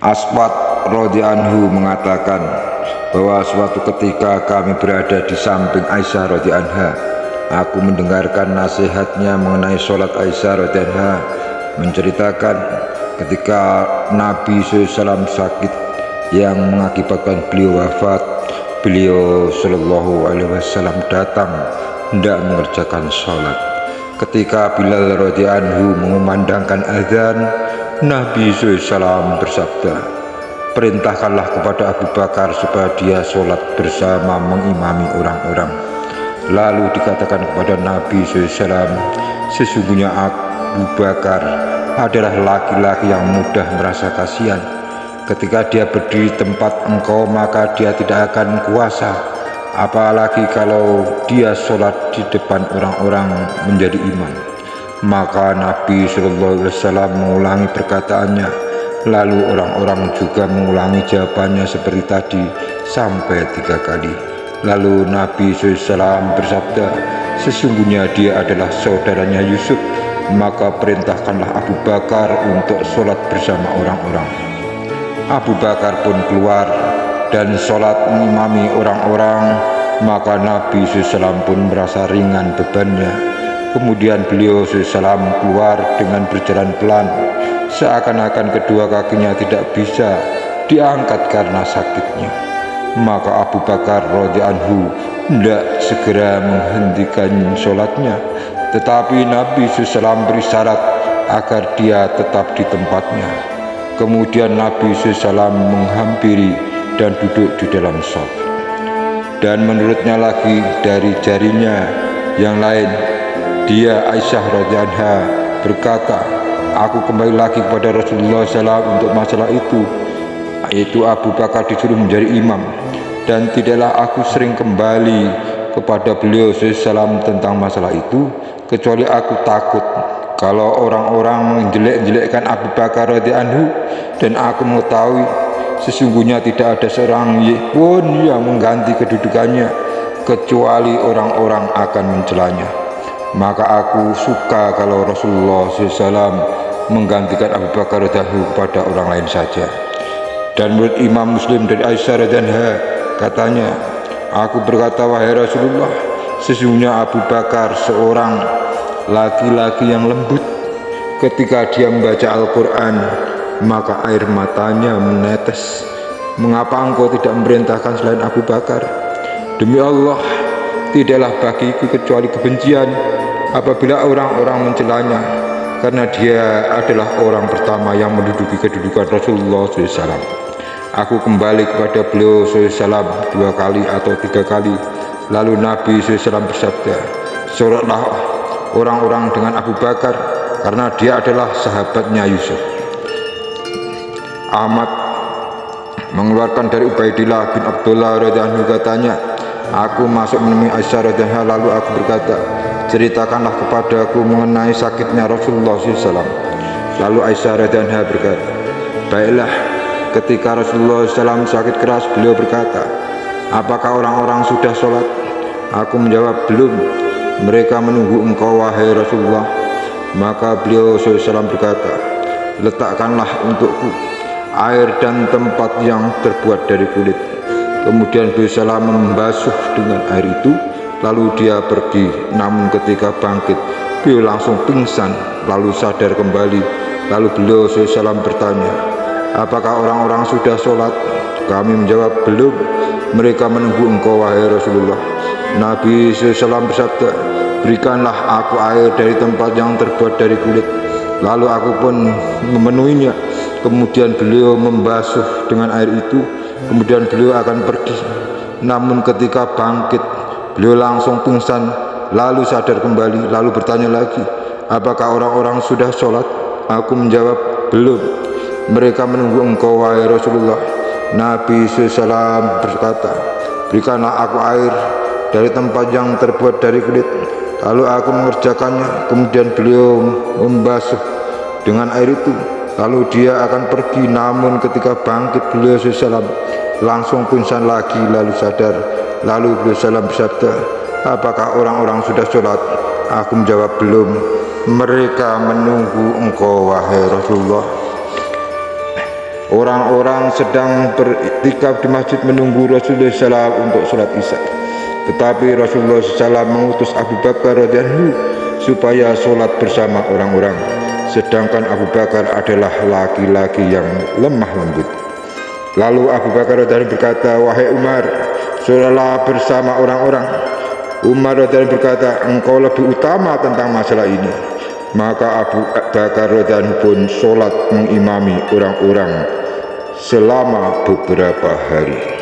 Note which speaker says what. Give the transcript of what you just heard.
Speaker 1: Aswad radhiyallahu anhu mengatakan bahwa suatu ketika kami berada di samping Aisyah radhiyallahu anha, aku mendengarkan nasihatnya mengenai sholat. Aisyah radhiyallahu anha menceritakan ketika Nabi SAW sakit yang mengakibatkan beliau wafat, beliau Shallallahu Alaihi Wasallam datang hendak mengerjakan sholat. Ketika Bilal radhiyallahu anhu mengumandangkan azan, Nabi SAW bersabda, perintahkanlah kepada Abu Bakar supaya dia sholat bersama mengimami orang-orang. Lalu dikatakan kepada Nabi SAW, sesungguhnya Abu Bakar adalah laki-laki yang mudah merasa kasihan. Ketika dia berdiri tempat engkau, maka dia tidak akan kuasa, apalagi kalau dia sholat di depan orang-orang menjadi imam. Maka Nabi SAW mengulangi perkataannya, lalu orang-orang juga mengulangi jawabannya seperti tadi sampai 3 kali. Lalu Nabi SAW bersabda, sesungguhnya dia adalah saudaranya Yusuf, maka perintahkanlah Abu Bakar untuk sholat bersama orang-orang. Abu Bakar pun keluar dan sholat mengimami orang-orang, maka Nabi SAW pun merasa ringan bebannya. Kemudian beliau SAW keluar dengan berjalan pelan, seakan-akan kedua kakinya tidak bisa diangkat karena sakitnya. Maka Abu Bakar radhiyallahu anhu hendak segera menghentikan sholatnya, tetapi Nabi SAW berisyarat agar dia tetap di tempatnya. Kemudian Nabi SAW menghampiri dan duduk di dalam shaf. Dan menurutnya lagi dari jarinya yang lain, dia Aisyah radhiyallahu anha berkata, aku kembali lagi kepada Rasulullah SAW untuk masalah itu, yaitu Abu Bakar disuruh menjadi imam, dan tidaklah aku sering kembali kepada beliau SAW tentang masalah itu, kecuali aku takut kalau orang-orang menjelek-jelekkan Abu Bakar radhiyallahu anhu, dan aku mengetahui sesungguhnya tidak ada seorang pun yang mengganti kedudukannya kecuali orang-orang akan mencelanya. Maka aku suka kalau Rasulullah SAW menggantikan Abu Bakar radhiyallahu anhu kepada orang lain saja. Dan menurut Imam Muslim dari Aisyah radhiyallahu anha, katanya, aku berkata, wahai Rasulullah, sesungguhnya Abu Bakar seorang laki-laki yang lembut. Ketika dia membaca Al-Quran, maka air matanya menetes. Mengapa engkau tidak memerintahkan selain Abu Bakar? Demi Allah, tidaklah bagiku kecuali kebencian apabila orang-orang mencelanya, karena dia adalah orang pertama yang menduduki kedudukan Rasulullah SAW. Aku kembali kepada beliau SAW 2 kali atau 3 kali. Lalu Nabi SAW bersabda, sholatlah orang-orang dengan Abu Bakar, karena dia adalah sahabatnya Yusuf. Ahmad mengeluarkan dari Ubaidillah bin Abdullah radhiyallahu anhu, katanya, aku masuk menemui Aisyah radhiyallahu anha, lalu aku berkata, ceritakanlah kepadaku mengenai sakitnya Rasulullah SAW. Lalu Aisyah radhiyallahu anha berkata, baiklah. Ketika Rasulullah SAW sakit keras, beliau berkata, apakah orang-orang sudah sholat? Aku menjawab, belum. Mereka menunggu engkau, wahai Rasulullah. Maka beliau SAW berkata, letakkanlah untukku air dan tempat yang terbuat dari kulit. Kemudian beliau SAW membasuh dengan air itu, lalu dia pergi. Namun ketika bangkit, beliau langsung pingsan, lalu sadar kembali. Lalu beliau SAW bertanya, apakah orang-orang sudah sholat? Kami menjawab, belum. Mereka menunggu engkau, wahai Rasulullah. Nabi SAW bersabda, berikanlah aku air dari tempat yang terbuat dari kulit. Lalu aku pun memenuhinya. Kemudian beliau membasuh dengan air itu. Kemudian beliau akan pergi. Namun ketika bangkit, beliau langsung pingsan, lalu sadar kembali. Lalu bertanya lagi, apakah orang-orang sudah sholat? Aku menjawab, belum. Mereka menunggu engkau, wahai Rasulullah. Nabi SAW berkata, berikanlah aku air dari tempat yang terbuat dari kulit. Lalu aku mengerjakannya. Kemudian beliau membasuh dengan air itu, lalu dia akan pergi. Namun ketika bangkit, beliau SAW langsung pingsan lagi, lalu sadar. Lalu beliau SAW bersabda, apakah orang-orang sudah sholat? Aku menjawab, belum. Mereka menunggu engkau, wahai Rasulullah. Orang-orang sedang beriktikaf di masjid menunggu Rasulullah SAW untuk sholat isya. Tetapi Rasulullah SAW mengutus Abu Bakar radhiyallahu supaya sholat bersama orang-orang. Sedangkan Abu Bakar adalah laki-laki yang lemah lembut. Lalu Abu Bakar radhiyallahu berkata, "Wahai Umar, sholatlah bersama orang-orang." Umar radhiyallahu berkata, "Engkau lebih utama tentang masalah ini." Maka Abu Bakar radhiyallahu pun sholat mengimami orang-orang selama beberapa hari.